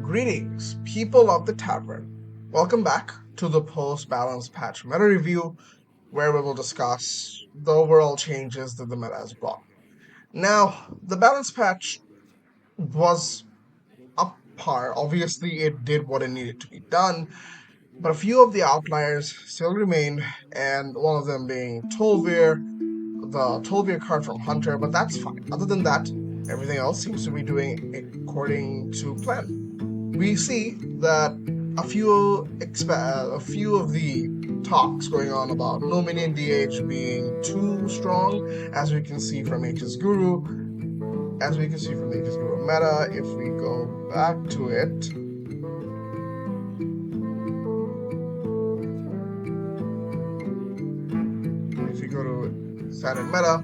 Greetings, people of the tavern. Welcome back to the post-balance patch meta review, where we will discuss the overall changes that the meta has brought. Now, the balance patch was up par. Obviously, it did what it needed to be done, but a few of the outliers still remained, and one of them being Tolvir, the Tolvir card from Hunter, but that's fine. Other than that, everything else seems to be doing according to plan. We see that a few of the talks going on about no minion DH being too strong, as we can see from H's Guru, meta. If we go back to it, if you go to standard meta,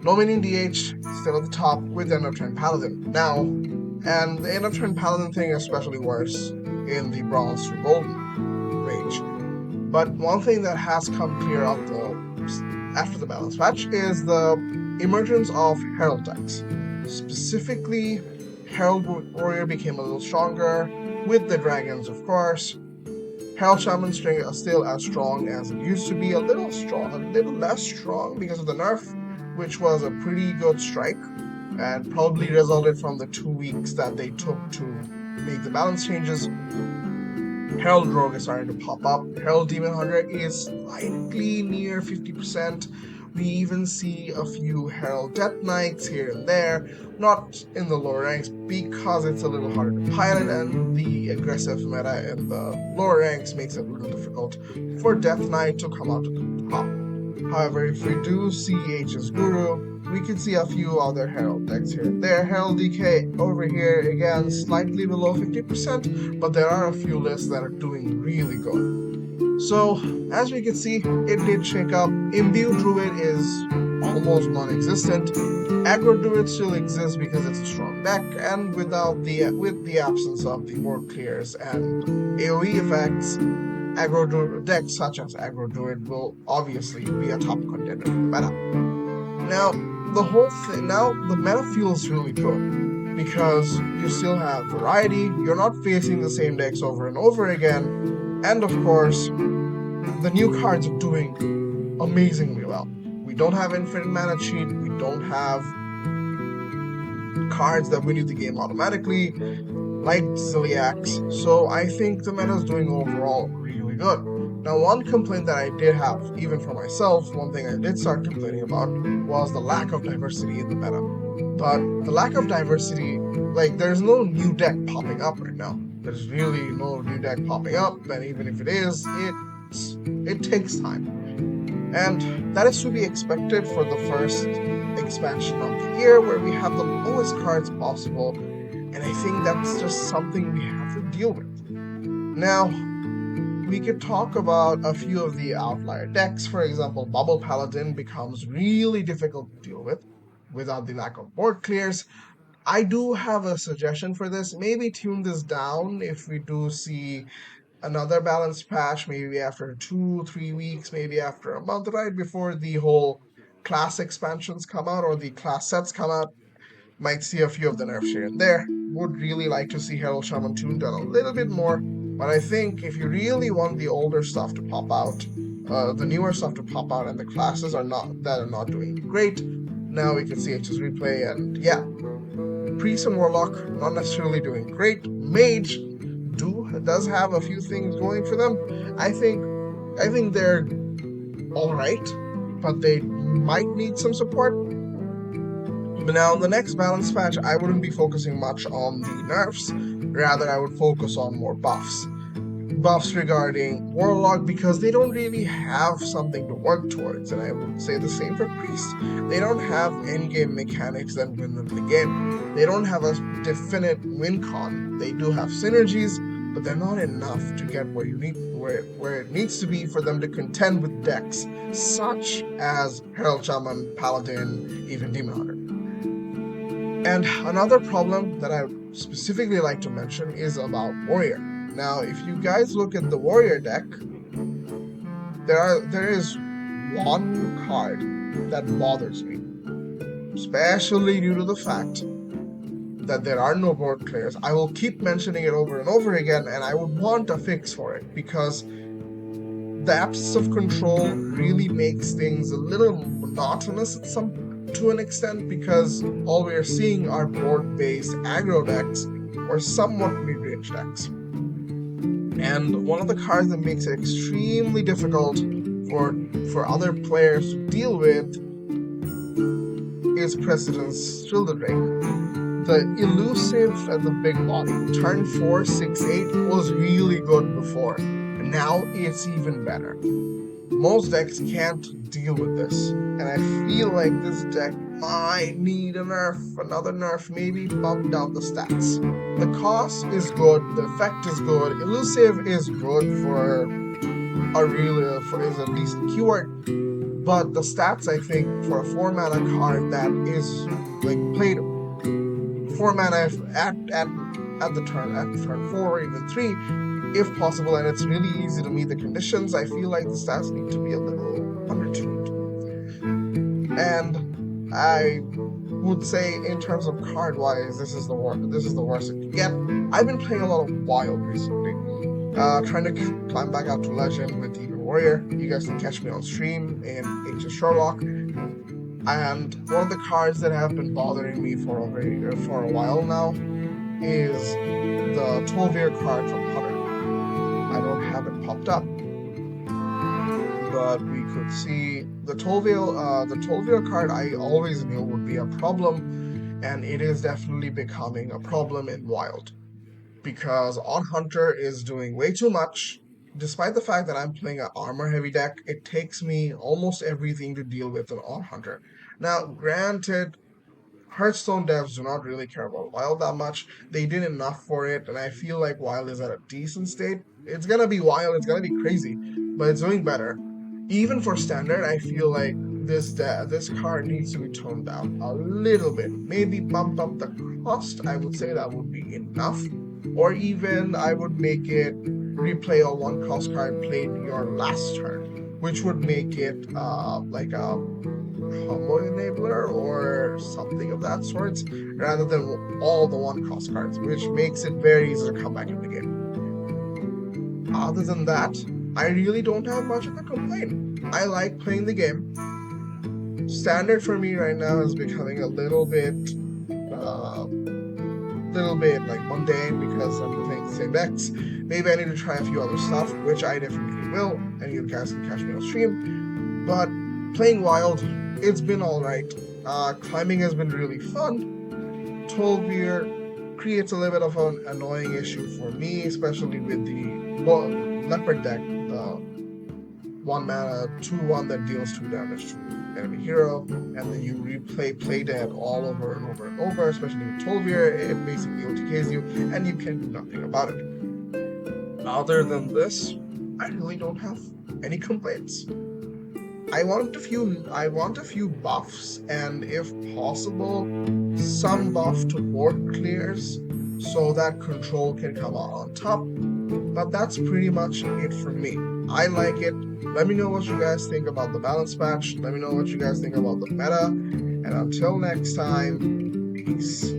no minion DH still at the top with end of turn Paladin. Now, and the end of turn Paladin thing is especially worse in the bronze to golden range. But one thing that has come clear after the balance patch is the emergence of Herald decks. Specifically, Herald Warrior became a little stronger, with the dragons of course. Herald Shaman string is still as strong as it used to be, a little less strong because of the nerf, which was a pretty good strike, and probably resulted from the 2 weeks that they took to make the balance changes. Herald Rogue is starting to pop up. Herald Demon Hunter is slightly near 50%. We even see a few Herald Death Knights here and there, not in the lower ranks because it's a little harder to pilot, and the aggressive meta in the lower ranks makes it a little difficult for Death Knight to come out to the top. However, if we do see H's Guru, we can see a few other Herald decks here and there. Herald DK over here, again, slightly below 50%, but there are a few lists that are doing really good. So, as we can see, it did shake up. Imbue Druid is almost non-existent. Aggro Druid still exists because it's a strong deck, and with the absence of the board clears and AoE effects, aggro druid decks such as aggro druid will obviously be a top contender in the meta. Now the meta feels really good because you still have variety, you're not facing the same decks over and over again, and of course the new cards are doing amazingly well. We don't have infinite mana cheat, we don't have cards that win you the game automatically like Ziliax, so I think the meta is doing overall really good. Now, one complaint that I did have, even for myself, one thing I did start complaining about was the lack of diversity in the meta. But the lack of diversity, like, there's no new deck popping up right now. There's really no new deck popping up, and even if it is, it takes time. And that is to be expected for the first expansion of the year, where we have the lowest cards possible, and I think that's just something we have to deal with. Now, we could talk about a few of the outlier decks. For example, Bubble Paladin becomes really difficult to deal with without the lack of board clears. I do have a suggestion for this. Maybe tune this down if we do see another balanced patch, maybe after 2-3 weeks, maybe after a month, right before the whole class expansions come out or the class sets come out. Might see a few of the nerfs here and there. Would really like to see Herald Shaman tuned down a little bit more, but I think if you really want the older stuff to pop out, the newer stuff to pop out, and the classes are not doing great, now we can see H's Replay, and yeah, Priest and Warlock not necessarily doing great. Mage does have a few things going for them. I think they're all right, but they might need some support. But now, in the next balance patch, I wouldn't be focusing much on the nerfs. Rather, I would focus on more buffs. Buffs regarding Warlock, because they don't really have something to work towards, and I would say the same for Priest. They don't have endgame mechanics that win them the game. They don't have a definite win con. They do have synergies, but they're not enough to get where it needs to be for them to contend with decks such as Herald Shaman, Paladin, even Demon Hunter. And another problem that I would specifically like to mention is about Warrior. Now, if you guys look at the Warrior deck, there is one card that bothers me, especially due to the fact that there are no board clears. I will keep mentioning it over and over again, and I would want a fix for it, because the absence of control really makes things a little monotonous to an extent, because all we are seeing are board-based aggro decks or somewhat mid-range decks. And one of the cards that makes it extremely difficult for other players to deal with is President's Children. The elusive and the big body. Turn 4, 6, 8 was really good before, and now it's even better. Most decks can't deal with this, and I feel like this deck might need a nerf, another nerf, maybe bump down the stats. The cost is good, the effect is good, elusive is good for is a decent keyword, but the stats, I think, for a 4 mana card that is like played 4 mana at the turn 4 or even 3, if possible, and it's really easy to meet the conditions, I feel like the stats need to be a little undertuned. And I would say, in terms of card wise, this is the worst it can get. I've been playing a lot of Wild recently, trying to climb back out to Legend with Eager Warrior. You guys can catch me on stream in Ancient Sherlock. And one of the cards that have been bothering me for a while now is the Tolvir card from Hunter. I don't have it popped up, but we could see the Tolvir card. I always knew would be a problem, and it is definitely becoming a problem in Wild, because on Hunter is doing way too much. Despite the fact that I'm playing an armor heavy deck, it takes me almost everything to deal with an on Hunter. Now, granted, Hearthstone devs do not really care about Wild that much. They did enough for it, and I feel like Wild is at a decent state. It's gonna be wild, it's gonna be crazy, but it's doing better. Even for Standard, I feel like this card needs to be toned down a little bit. Maybe bump up the cost. I would say that would be enough. Or even I would make it replay a 1-cost card played your last turn, which would make it like a combo enabler or something of that sort, rather than all the 1-cost cards, which makes it very easy to come back in the game. Other than that, I really don't have much of a complaint. I like playing the game. Standard for me right now is becoming a little bit like mundane, because I'm playing the same decks. Maybe I need to try a few other stuff, which I definitely will, and you guys can catch me on stream. But playing Wild, it's been alright. Climbing has been really fun. Tolvir creates a little bit of an annoying issue for me, especially with the Leopard deck, the 1 mana 2/1 that deals 2 damage to enemy hero, and then you replay play dead all over and over and over, especially with Tolvir. It basically OTKs you, and you can do nothing about it. Other than this, I really don't have any complaints. I want a few buffs, and if possible, some buff to board clears, so that control can come out on top. But that's pretty much it for me. I like it. Let me know what you guys think about the balance patch. Let me know what you guys think about the meta. And until next time, peace.